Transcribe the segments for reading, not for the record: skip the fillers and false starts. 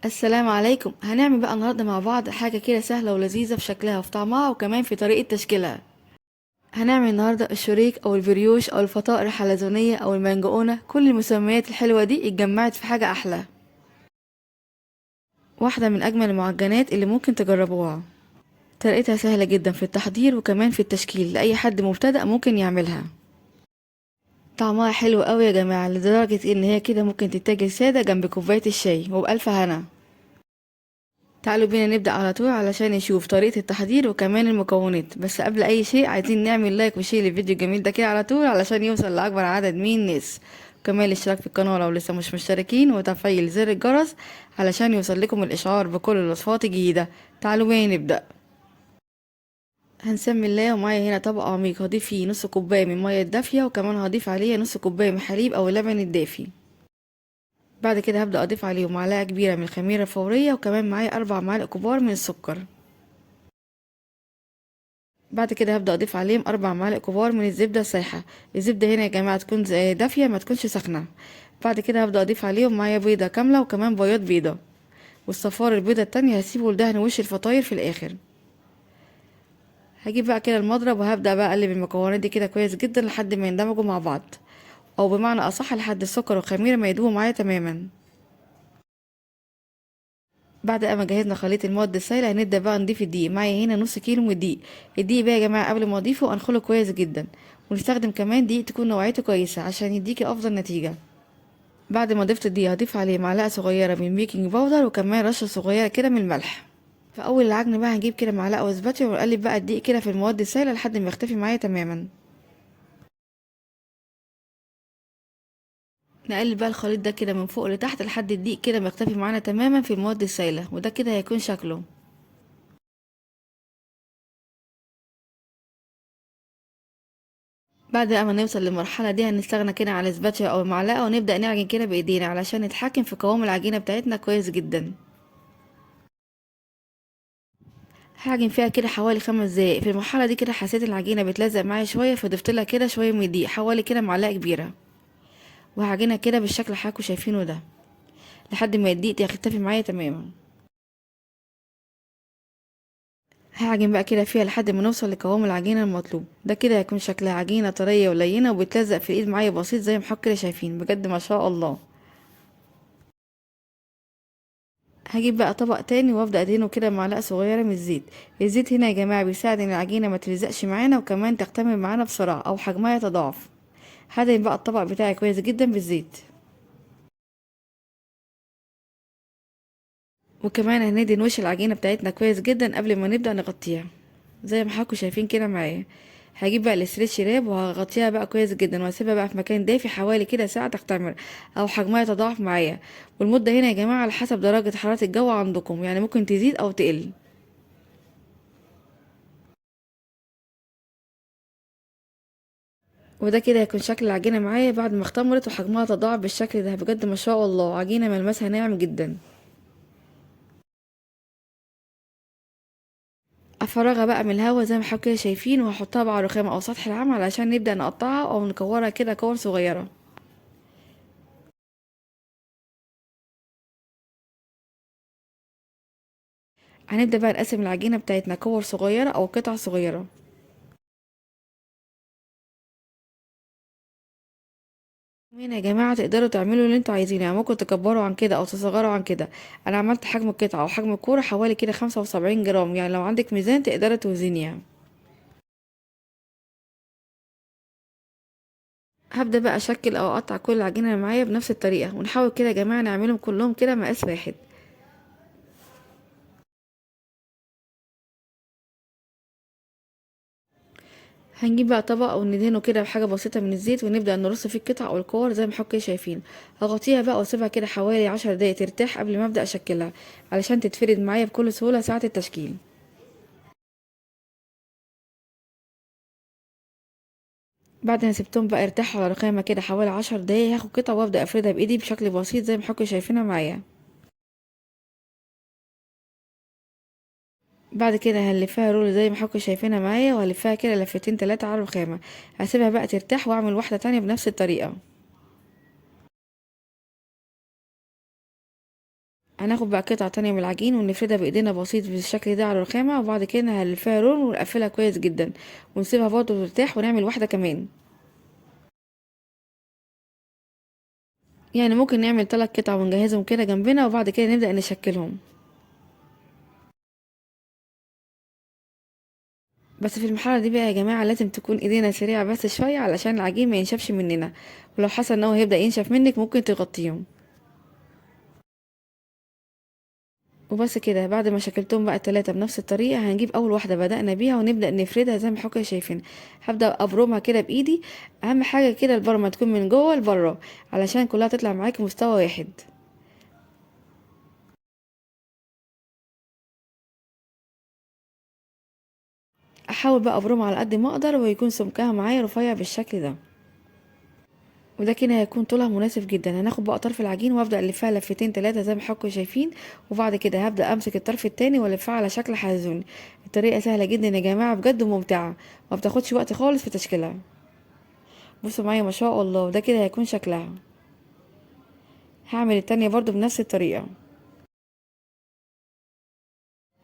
السلام عليكم. هنعمل بقى النهارده مع بعض حاجة كده سهلة ولذيذة في شكلها وفي طعمها وكمان في طريقة تشكيلها. هنعمل النهارده الشريك او البريوش او الفطائر الحلزونية او المانجونة، كل المسميات الحلوة دي اتجمعت في حاجة احلى. واحدة من اجمل المعجنات اللي ممكن تجربوها. طريقتها سهلة جدا في التحضير وكمان في التشكيل، لأي حد مبتدئ ممكن يعملها. طعمها حلو قوي يا جماعة، لدرجة ان هي كده ممكن تتاكل سادة جنب كوباية الشاي وبألف هنا. تعالوا بينا نبدأ على طول علشان نشوف طريقة التحضير وكمان المكونات. بس قبل اي شيء عايزين نعمل لايك وشير للفيديو الجميل ده كده على طول علشان يوصل لأكبر عدد من الناس. وكمان الاشتراك في القناة لو لسه مش مشتركين وتفعيل زر الجرس علشان يوصل لكم الإشعار بكل الوصفات الجديدة. تعالوا بينا نبدأ. هنسمي الله. ومعايا هنا طبق عميق هضيف فيه نص كوباية من مية دافية، وكمان هضيف عليه نص كوباية من حليب أو اللبن الدافي. بعد كده هبدأ أضيف عليهم معلقة كبيرة من الخميرة الفورية، وكمان معايا 4 معالق كبار من السكر. بعد كده هبدأ أضيف عليهم 4 معالق كبار من الزبدة السايحة. الزبدة هنا يا جماعة تكون دافية، ما تكونش سخنة. بعد كده هبدأ أضيف عليهم معايا بيضة كاملة وكمان بياض بيضة، والصفار البيضة التانية هسيبه لدهن وش الفطاير في الآخر. هجيب بقى كده المضرب وهبدأ بقى أقلب المكونات دي كده كويس جدا لحد ما يندمجوا مع بعض، أو بمعنى أصح لحد السكر والخميرة ما يدوبوا معايا تماما. بعد ما جهزنا خليط المواد السائلة هنبدأ بقى نضيف الدقيق. معايا هنا نص كيلو من الدقيق. الدقيق بقى يا جماعة قبل ما أضيفه أنخله كويس جدا، ونستخدم كمان دقيق تكون نوعيته كويسة عشان يديكي أفضل نتيجة. بعد ما ضفت الدقيق هضيف عليه معلقة صغيرة من بيكنج باودر وكمان رشة صغيرة كده من الملح. في أول العجن بقى هنجيب كده معلقة وسباتيا ونقلب بقى الدقيق كده في المواد السائلة لحد ما يختفي معايا تماما. نقلب بقى الخليط ده كده من فوق لتحت لحد الدقيق كده ما يختفي معانا تماما في المواد السائلة، وده كده هيكون شكله. بعد ما نوصل للمرحلة دي هنستغنى كده عن السباتشا او المعلقة ونبدأ نعجن كده بايدينا علشان نتحكم في قوام العجينة بتاعتنا كويس جدا. هعجن فيها كده حوالي 5 دقايق. في المرحلة دي كده حسيت العجينة بتلزق معايا شوية، فضفت لها كده شوية من الدقيق حوالي كده معلقة كبيرة، وهعجنها كده بالشكل اللي حضراتكم شايفينه ده لحد ما الدقيق يختفي معايا تماما. هعجن بقى كده فيها لحد ما نوصل لقوام العجينة المطلوب. ده كده هيكون شكلها عجينة طرية ولينة وبتلزق في الايد معايا بسيط زي ما حضراتكم كده شايفين، بجد ما شاء الله. هجيب بقى طبق تاني وافضل ادهنه كده بمعلقه صغيره من الزيت. الزيت هنا يا جماعه بيساعد ان العجينه ما تلزقش معانا وكمان تكتمل معانا بسرعه او حجمها يتضاعف. هدهن بقى الطبق بتاعي كويس جدا بالزيت، وكمان هندهن وش العجينه بتاعتنا كويس جدا قبل ما نبدا نغطيها زي ما حضراتكم شايفين كده معايا. هجيب بقى الاسترتش راب وهغطيها بقى كويس جدا واسيبها بقى في مكان دافي حوالي كده ساعه تختمر او حجمها يتضاعف معايا. والمده هنا يا جماعه على حسب درجه حراره الجو عندكم، يعني ممكن تزيد او تقل. وده كده هيكون شكل العجينة معايا بعد ما اختمرت وحجمها تضاعف بالشكل ده، بجد ما شاء الله عجينة ملمسها ناعم جدا. افرغها بقى من الهوا زي ما حضرتك كده شايفين، وهحطها بقى على رخامة او سطح العمل علشان نبدأ نقطعها او نكورها كده كور صغيرة. هنبدأ بقى نقسم العجينة بتاعتنا كور صغيرة او قطع صغيرة. هنا يا جماعة تقدروا تعملوا اللي انتوا عايزينه، يعني ممكن تكبروا عن كده او تصغروا عن كده. انا عملت حجم القطعة او حجم الكورة حوالي كده 75 جرام، يعني لو عندك ميزان تقدري توزنيها. هبدأ بقى اشكل او اقطع كل العجينة اللي معايا بنفس الطريقة، ونحاول كده يا جماعة نعملهم كلهم كده مقاس واحد. هنجيب بقى طبق وندهنه كده بحاجة بسيطة من الزيت ونبدأ نرص فيه القطع او الكور زي ما حضراتكم كده شايفين. هغطيها بقى واسيبها كده حوالي 10 دقايق ترتاح قبل ما ابدأ اشكلها علشان تتفرد معايا بكل سهولة ساعة التشكيل. بعد ما سبتهم بقى يرتاحوا على رخامة كده حوالي 10 دقايق، هاخد قطعة وابدأ افردها بايدي بشكل بسيط زي ما حضراتكم شايفينها معايا. بعد كده هنلفها رول زي ما حضراتكم شايفينها معايا، وهلفها كده لفتين 3 على الرخامة. هسيبها بقى ترتاح واعمل واحدة تانية بنفس الطريقة. هناخد بقى قطعة تانية من العجين ونفردها بايدينا بسيط بالشكل ده على الرخامة، وبعد كده هنلفها رول ونقفلها كويس جدا ونسيبها برضه ترتاح، ونعمل واحدة كمان. يعني ممكن نعمل 3 قطع ونجهزهم كده جنبنا، وبعد كده نبدأ نشكلهم. بس في المرحلة دي بقى يا جماعة لازم تكون ايدينا سريعة بس شوية علشان العجين ما ينشفش مننا، ولو حصل ان هو هيبدأ ينشف منك ممكن تغطيهم. وبس كده، بعد ما شكلتهم بقى التلاتة بنفس الطريقة، هنجيب اول واحدة بدأنا بيها ونبدأ نفردها زي ما حضرتك شايفين. هبدأ ابرمها كده بايدي. اهم حاجة كده البرمة تكون من جوه لبره علشان كلها تطلع معاك مستوى واحد. احاول بقى ابرمها على قد ما اقدر ويكون سمكها معايا رفيع بالشكل ده، وده كده هيكون طولها مناسب جدا. هناخد بقى طرف العجين وابدا الفها لفتين تلاتة زي ما حضراتكم شايفين، وبعد كده هبدا امسك الطرف التاني والفها على شكل حلزوني. الطريقه سهله جدا يا جماعه بجد، وممتعه، ما بتاخدش وقت خالص في تشكيلها. بصوا معايا ما شاء الله، ده كده هيكون شكلها. هعمل التانية برضو بنفس الطريقه.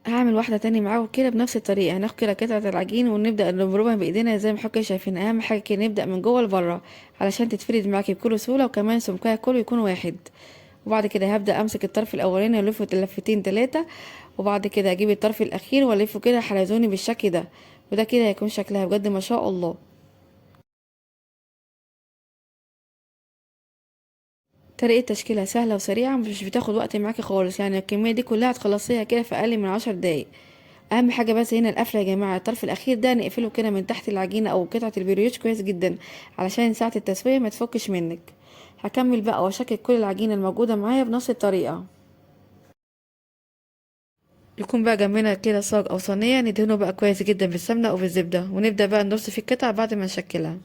هعمل واحده تانية معاكم كده بنفس الطريقه. هناخد كده قطعه العجين ونبدا نضربها بايدينا زي ما حضراتكم شايفين. اهم حاجه كده نبدا من جوه لبره علشان تتفرد معاكي بكل سهوله، وكمان سمكها كله يكون واحد. وبعد كده هبدأ امسك الطرف الاولاني الفه لفتين تلاتة، وبعد كده اجيب الطرف الاخير والفه كده حلزوني بالشكل ده، وده كده هيكون شكلها بجد ما شاء الله. طريقة تشكيلها سهلة وسريعة، مش بتاخد وقت معاكي خالص، يعني الكمية دي كلها هتخلصيها كده في اقل من 10 دقايق. اهم حاجة بس هنا القفلة يا جماعة، الطرف الاخير ده نقفله كده من تحت العجينة او قطعة البريوش كويس جدا علشان ساعة التسوية ما تفكش منك. هكمل بقى واشكل كل العجينة الموجودة معايا بنفس الطريقة. يكون بقى جنبنا كده صاج او صينيه ندهنه بقى كويس جدا بالسمنه او بالزبده، ونبدا بقى نرص في القطع بعد ما نشكلها.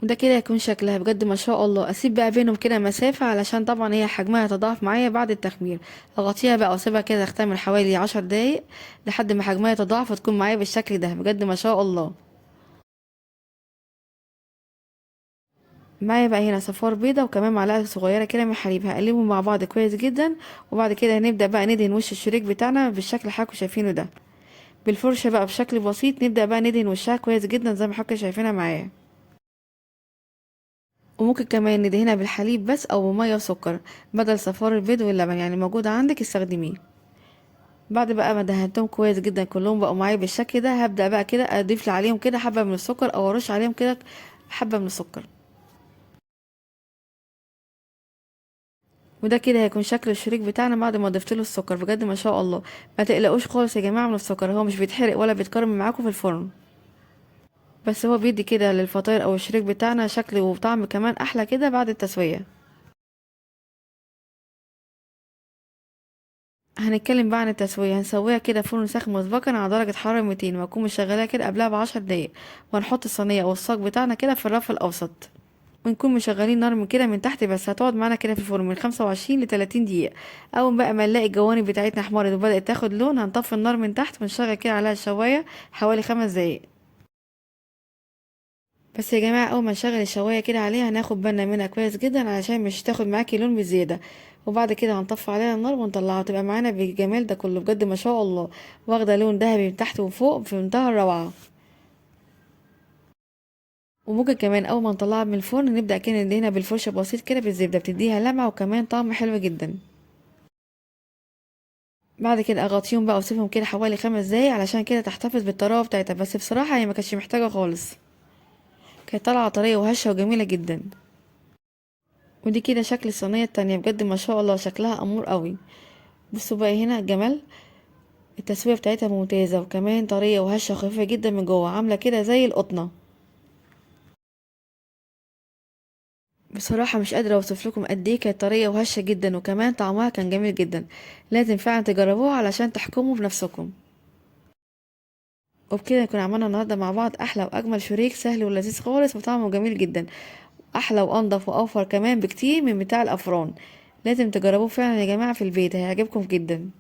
وده كده هيكون شكلها بجد ما شاء الله. اسيب بقى بينهم كده مسافه علشان طبعا هي حجمها يتضاعف معايا بعد التخمير. اغطيها بقى واسيبها كده تختمر حوالي 10 دقايق لحد ما حجمها يتضاعف وتكون معايا بالشكل ده بجد ما شاء الله. معايا بقى هنا صفار بيضة وكمان معلقه صغيره كده من الحليب، هقلبهم مع بعض كويس جدا. وبعد كده هنبدا بقى ندهن وش الشريك بتاعنا بالشكل اللي حضراتكم شايفينه ده بالفرشه بقى بشكل بسيط. نبدا بقى ندهن وشها كويس جدا زي ما حضرتك شايفينها معايا. وممكن كمان ندهنها بالحليب بس او بميه وسكر بدل صفار البيض واللبن، يعني موجود عندك استخدميه. بعد بقى ما دهنتهم كويس جدا كلهم بقوا معايا بالشكل ده، هبدا بقى كده اضيف عليهم كده حبه من السكر او ارش عليهم كده حبه من السكر. وده كده هيكون شكل الشريك بتاعنا بعد ما ضفت له السكر بجد ما شاء الله. ما تقلقوش خالص يا جماعه من السكر، هو مش بيتحرق ولا بيتكرم معاكم في الفرن، بس هو بيدي كده للفطاير او الشريك بتاعنا شكل وطعم كمان احلى كده بعد التسويه. هنتكلم بقى عن التسوية. هنسويها كده في فرن ساخن مسبقا على درجة حرارة 200، وهكون مشغلاها كده قبلها ب10 دقايق. وهنحط الصينية أو الصاج بتاعنا كده في الرف الأوسط، ونكون مشغلين نار من كده من تحت بس. هتقعد معانا كده في الفرن من 25 ل30 دقيقة. أول بقى ما نلاقي الجوانب بتاعتنا احمرت وبدأت تاخد لون، هنطفي النار من تحت ونشغل كده عليها الشواية حوالي 5 دقايق. بس يا جماعة أول ما نشغل الشواية كده عليها هناخد بالنا منها كويس جدا علشان مش تاخد معاكي لون بزيادة. وبعد كده هنطفي عليها النار ونطلعها تبقى معانا بالجمال ده كله بجد ما شاء الله، واخدة لون ذهبي من تحت وفوق في منتهى الروعة. وممكن كمان أول ما نطلعها من الفرن نبدأ كده ندهنها بالفرشة بسيط كده بالزبدة، بتديها لمعة وكمان طعم حلو جدا. بعد كده أغطيهم بقى واسيبهم كده حوالي 5 دقايق علشان كده تحتفظ بالطراوة بتاعتها. بس بصراحة هي ما كانتش محتاجة خالص، كانت طالعة طرية وهشة وجميلة جدا. ودي كده شكل الصينية التانية بجد ما شاء الله، شكلها أمور قوي. بصوا بقى هنا الجمال، التسوية بتاعتها ممتازة وكمان طرية وهشة خفيفة جدا من جوه، عاملة كده زي القطنة. بصراحة مش قادرة اوصف لكم قد ايه كانت طرية وهشة جدا، وكمان طعمها كان جميل جدا. لازم فعلا تجربوها علشان تحكموا بنفسكم. وبكده نكون عملنا النهاردة مع بعض احلى واجمل شريك سهل ولذيذ خالص وطعمه جميل جدا، احلى وانضف واوفر كمان بكتير من بتاع الافران. لازم تجربوه فعلا يا جماعة في البيت، هيعجبكم جدا.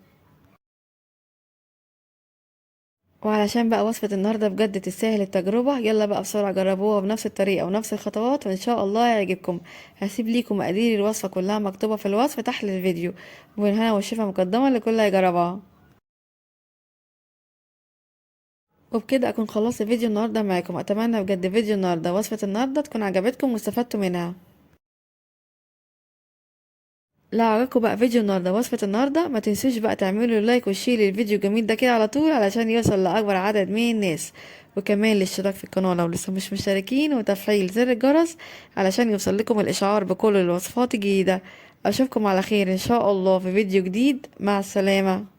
وعلشان بقى وصفة النهاردة بجد تستاهل التجربة، يلا بقى بسرعة جربوها بنفس الطريقة ونفس الخطوات وإن شاء الله يعجبكم. هسيب ليكم مقادير الوصفة كلها مكتوبة في الوصف تحت الفيديو، وبالهنا والشفا مقدمة لكل اللي هيجربها. وبكده أكون خلصت فيديو النهاردة معاكم. أتمنى بجد فيديو النهاردة وصفة النهاردة تكون عجبتكم واستفدتوا منها. لو عجبكم بقى فيديو النهارده وصفة النهارده، ما تنسوش بقى تعملوا لايك وشير للفيديو الجميل ده كده على طول علشان يوصل لأكبر عدد من الناس، وكمان الاشتراك في القناة لو لسه مش مشتركين، وتفعيل زر الجرس علشان يوصل لكم الإشعار بكل الوصفات الجديدة. أشوفكم على خير إن شاء الله في فيديو جديد. مع السلامة.